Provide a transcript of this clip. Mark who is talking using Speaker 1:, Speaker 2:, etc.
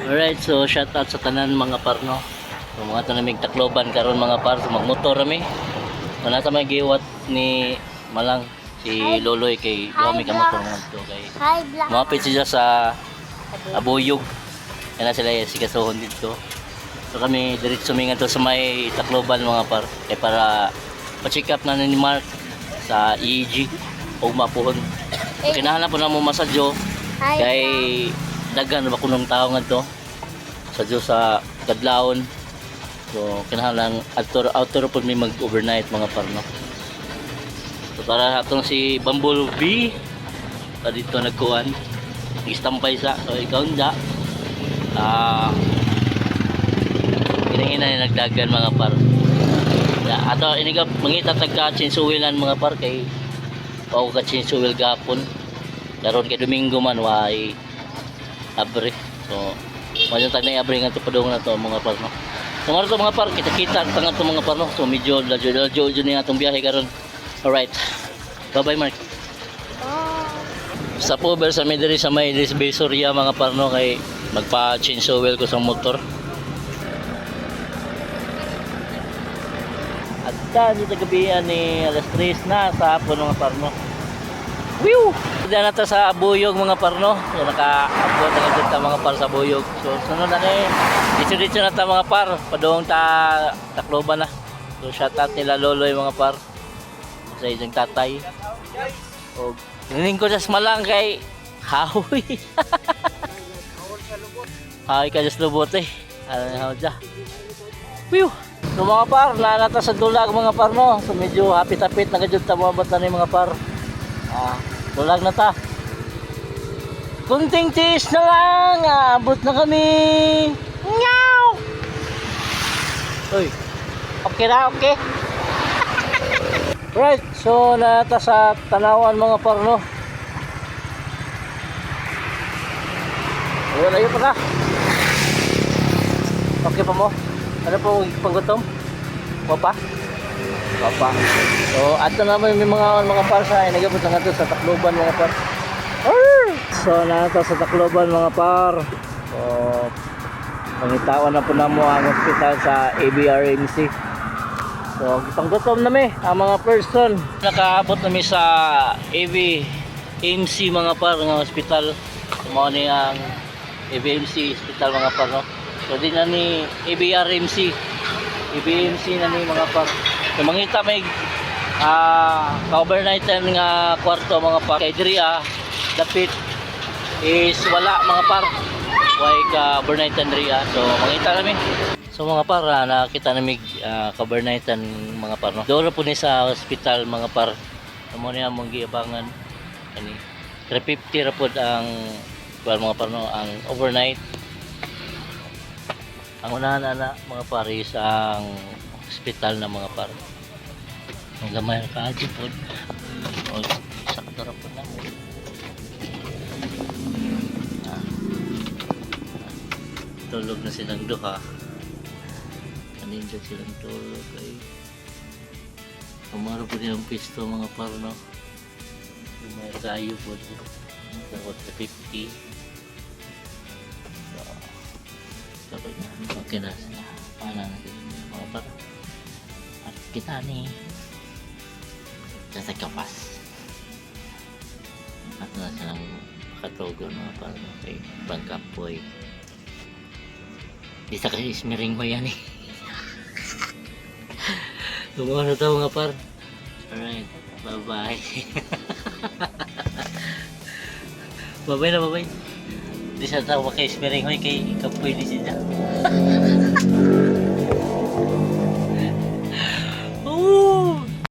Speaker 1: Alright, so shout out sa tanan mga par no. So mga tanamig Tacloban karon mga par, so magmotor kami. So nasa may giwat ni Malang si Loloy kay Lomi ka motor mga to kay.
Speaker 2: Hi, Black.
Speaker 1: Mapit siya sa Abuyog. Yan na sila si kasuhon dito. So kami diretso mi ngadto sa may Tacloban mga par kay para pa-check up na ni Mark sa EEG o mapuhon. So, kinahanglan po na mo masadyo
Speaker 2: Hi,
Speaker 1: kay daghan ba kunong tao ngadto sa Diyos sa kadlawon. So kinahanglan outdoor po may mag-overnight mga parno. So para atong si Bumblebee pa dito nagkuhan istampay sa so ikaw nda kinahanglan nagdagan mga par. Ato iniga mangita tagka chinsuwilan mga par kay pao ka chinsuwil gapon karon kay Domingo man way abre. So medyo tag na i-abring nga padung na to mga par no. So maro to mga par kita-kita ang tangan to mga par no. So medyo ladyo ni atong biyahe karon. Alright. Bye-bye Mark.
Speaker 2: Bye.
Speaker 1: Sa pover sa mediri sa may Lisbesoria mga par no kay magpa-change oil ko sa motor. At dito gabihan ni alas 3 na sa hapon mga par no. Whew! Diyan na ta sa Abuyog mga parno. So naka-abot na kita mga par sa Abuyog. So sunod na eh. Dito na ta mga par. Padung ta Tacloban na. So shout out nila Loloy mga par. Sa isang tatay. O nining ko sa Malang kay Hahoy. Hahoy ka just lubot eh. Ano na dyan. Whew! So mga par, nanata sa dulag mga par no. So medyo hapit-hapit na gadyo ta mga bata ni mga par. Dulag na ta. Kunting tiis na lang. Abot na kami. Ngaw! Uy. Okay na, okay. Right, so nata sa tanawan mga parno. Wala yun pala. Okay pa mo? Ano po panggutom? Papa? Papa. So ato naman may mga par sa nagabot na nga sa Tacloban mga par. So nata sa Tacloban mga par. So pangitawan na po na mo ang hospital sa ABRMC. So panggutom na mi ang mga person. Nakaabot na mi sa ABMC mga par nga hospital. Mao ni ang ABMC hospital mga par no. So di na ni ABRMC. ABMC na ni mga par. So mangita may ka-overnightan nga kwarto mga par. Kay diri dapit is wala mga par. Way ka-overnightan diri So mangita namin. So mga par nakita namin ka-overnightan mga par no. Doon po ni sa hospital mga par. Amo ni among giabangan ani 350 ra pod ang mga par no ang overnight. Ang unahan na mga par is ang hospital na mga par. Ang gamay ka adyo po. O sa katara po na. Tulog na silang duha. Kanin dyan silang tulog ay kumaro po nilang pisto mga par no. Gamay ka ayo po. Dapat sa 50. Dapat na. Okay na sila. Paano natin mga par. At kita ni sa kapas at na silang katogo mga par kay Bangkapoy di sa kasi ismiring mo yan eh. Gumawa na ito mga par. Alright, bye bye. Bye bye na bye bye. Di sa tao kay ismiring mo kay Kapoy di siya.